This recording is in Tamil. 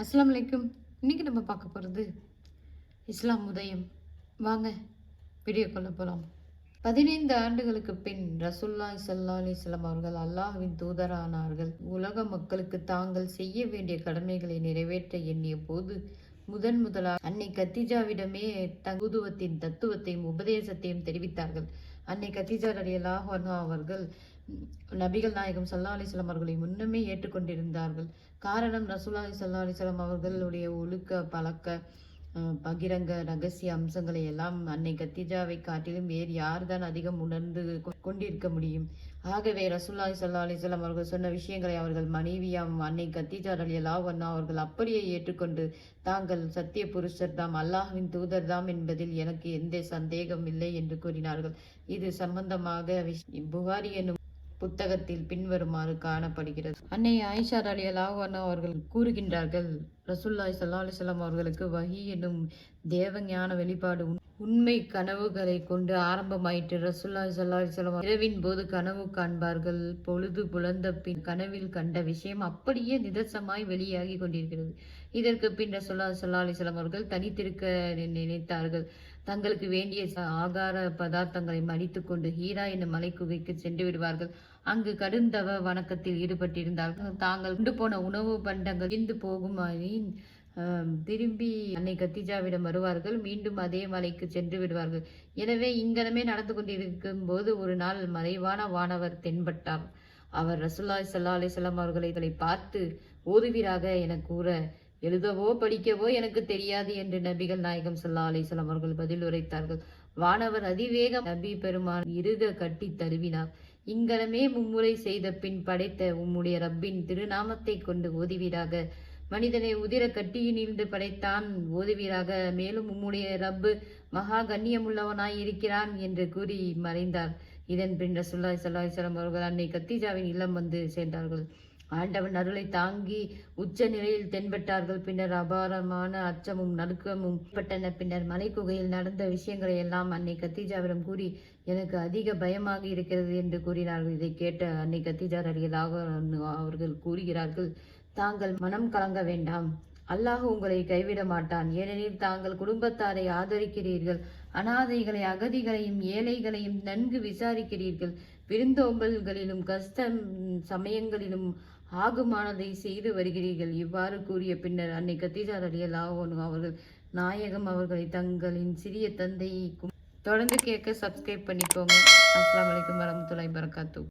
அஸ்ஸலாமு அலைக்கும். இன்னைக்கு நம்ம பார்க்க போகிறது இஸ்லாம் உதயம். வாங்க வீடியோக்குள்ள போகலாம். 15 ஆண்டுகளுக்கு பின் ரசூலுல்லாஹி ஸல்லல்லாஹு அலைஹி வஸல்லம் அவர்கள் அல்லாஹ்வின் தூதரானார்கள். உலக மக்களுக்கு தாங்கள் செய்ய வேண்டிய கடமைகளை நிறைவேற்ற எண்ணிய போது முதலாக அன்னை கத்தீஜாவிடமே தூதுவத்தின் தத்துவத்தையும் உபதேசத்தையும் தெரிவித்தார்கள். அன்னை கத்தீஜா ரலியல்லாஹு அன்ஹா அவர்கள் நபிகள் நாயகம் ஸல்லல்லாஹு அலைஹி வஸல்லம் அவர்களை முன்னமே ஏற்றுக்கொண்டிருந்தார்கள். காரணம், ரசூலுல்லாஹி ஸல்லல்லாஹு அலைஹி வஸல்லம் அவர்களுடைய ஒழுக்க பழக்க பகிரங்க ரகசிய அம்சங்களை எல்லாம் அன்னை கத்தீஜாவை காட்டிலும் வேறு யார்தான் அதிகம் உணர்ந்து கொண்டிருக்க முடியும். ஆகவே ரசூலுல்லாஹி ஸல்லல்லாஹு அலைஹி வஸல்லம் அவர்கள் சொன்ன விஷயங்களை அவர்கள் மனைவியாம் அன்னை கத்தீஜா ரலியல்லாஹு அன்ஹா அவர்கள் அப்படியே ஏற்றுக்கொண்டு, தாங்கள் சத்திய புருஷர் தாம், அல்லாஹ்வின் தூதர் தாம் என்பதில் எனக்கு எந்த சந்தேகம் இல்லை என்று கூறினார்கள். இது சம்பந்தமாக புகாரி என்னும் புத்தகத்தில் பின்வருமாறு காணப்படுகிறது. அன்னை ஆயிஷா ரலியல்லாஹு அன்ஹா அவர்கள் கூறுகின்றார்கள், ரசூலுல்லாஹி ஸல்லல்லாஹு அலைஹி வஸல்லம் அவர்களுக்கு வஹி என்னும் தேவஞான வெளிப்பாடு உண்மை கனவுகளை கொண்டு ஆரம்பமாயிற்று. ரசூலுல்லாஹி ஸல்லல்லாஹு அலைஹி வஸல்லம் இரவின் போது கனவு காண்பார்கள். பொழுது புலர்ந்த பின் கனவில் கண்ட விஷயம் அப்படியே நிதர்சனமாய் வெளியாகி கொண்டிருக்கிறது. இதற்கு பின் ரசூலுல்லாஹி ஸல்லல்லாஹு அலைஹி வஸல்லம் அவர்கள் தனித்திருக்க நினைத்தார்கள். தங்களுக்கு வேண்டிய ஆகார பதார்த்தங்களை மடித்துக் கொண்டு ஹீரா என்னும் மலைக்குகைக்கு சென்று விடுவார்கள். அங்கு கடுந்தவ வணக்கத்தில் ஈடுபட்டிருந்தார்கள். தாங்கள் கொண்டு போன உணவு பண்டங்கள் தீர்ந்து போகுமாயின் திரும்பி அன்னை கத்தீஜாவிடம் வருவார்கள். மீண்டும் அதே மலைக்கு சென்று விடுவார்கள். எனவே இங்கனமே நடந்து கொண்டிருக்கும் போது ஒரு நாள் மறைவான வானவர் தென்பட்டார். அவர் ரசூலுல்லாஹி ஸல்லல்லாஹு அலைஹி வஸல்லம் அவர்களை பார்த்து, ஓதுவீராக என கூற, எழுதவோ படிக்கவோ எனக்கு தெரியாது என்று நபிகள் நாயகம் ஸல்லல்லாஹு அலைஹி வஸல்லம் அவர்கள் பதில் உரைத்தார்கள். வானவர் அதிவேகம் நபி பெருமான் இருக கட்டி தருவினார். இங்கனமே மும்முறை செய்த பின் படைத்த உம்முடைய ரப்பின் திருநாமத்தை கொண்டு ஓதுவீராக. மனிதனை உதிர கட்டியினின்று படைத்தான், ஓதுவீராக. மேலும் உம்முடைய ரப்பு மகா கண்ணியமுள்ளவனாய் இருக்கிறான் என்று கூறி மறைந்தார். இதன் பின் ரசூலுல்லாஹி ஸல்லல்லாஹு அலைஹி வஸல்லம் அவர்கள் அன்னை கத்தீஜாவின் இல்லம் வந்து சேர்ந்தார்கள். ஆண்டவன் அருளை தாங்கி உச்ச நிலையில் தென்பட்டார்கள். பின்னர் அபாரமான அச்சமும் நடுக்கமும் ஏற்பட்டன. பின்னர் மலை குகையில் நடந்த விஷயங்களை எல்லாம் அன்னை கத்தீஜாவிடம் கூறி, எனக்கு அதிக பயமாக இருக்கிறது என்று கூறினார்கள். இதை கேட்ட அன்னை கத்தீஜா ரலியல்லாஹு அன்ஹா அவர்கள் கூறுகிறார்கள், தாங்கள் மனம் கலங்க வேண்டாம். அல்லாஹ் உங்களை கைவிட மாட்டான். ஏனெனில் தாங்கள் குடும்பத்தாரை ஆதரிக்கிறீர்கள். அனாதைகளை, அகதிகளையும் ஏழைகளையும் நன்கு விசாரிக்கிறீர்கள். விருந்தோம்பல்களிலும் கஷ்டம் சமயங்களிலும் ஆகுமானதை செய்து வருகிறீர்கள். இவ்வாறு கூறிய பின்னர் அன்னை கத்தீஜா ரலியல்லாஹு அன்ஹா அவர்கள் நாயகம் அவர்களை தங்களின் சிறிய தந்தையை தொடர்ந்து கேட்க சப்ஸ்கிரைப் பண்ணிக்கோங்க. அஸ்ஸலாமு அலைக்கும் வரஹ்மத்துல்லாஹி வபரகாத்துஹு.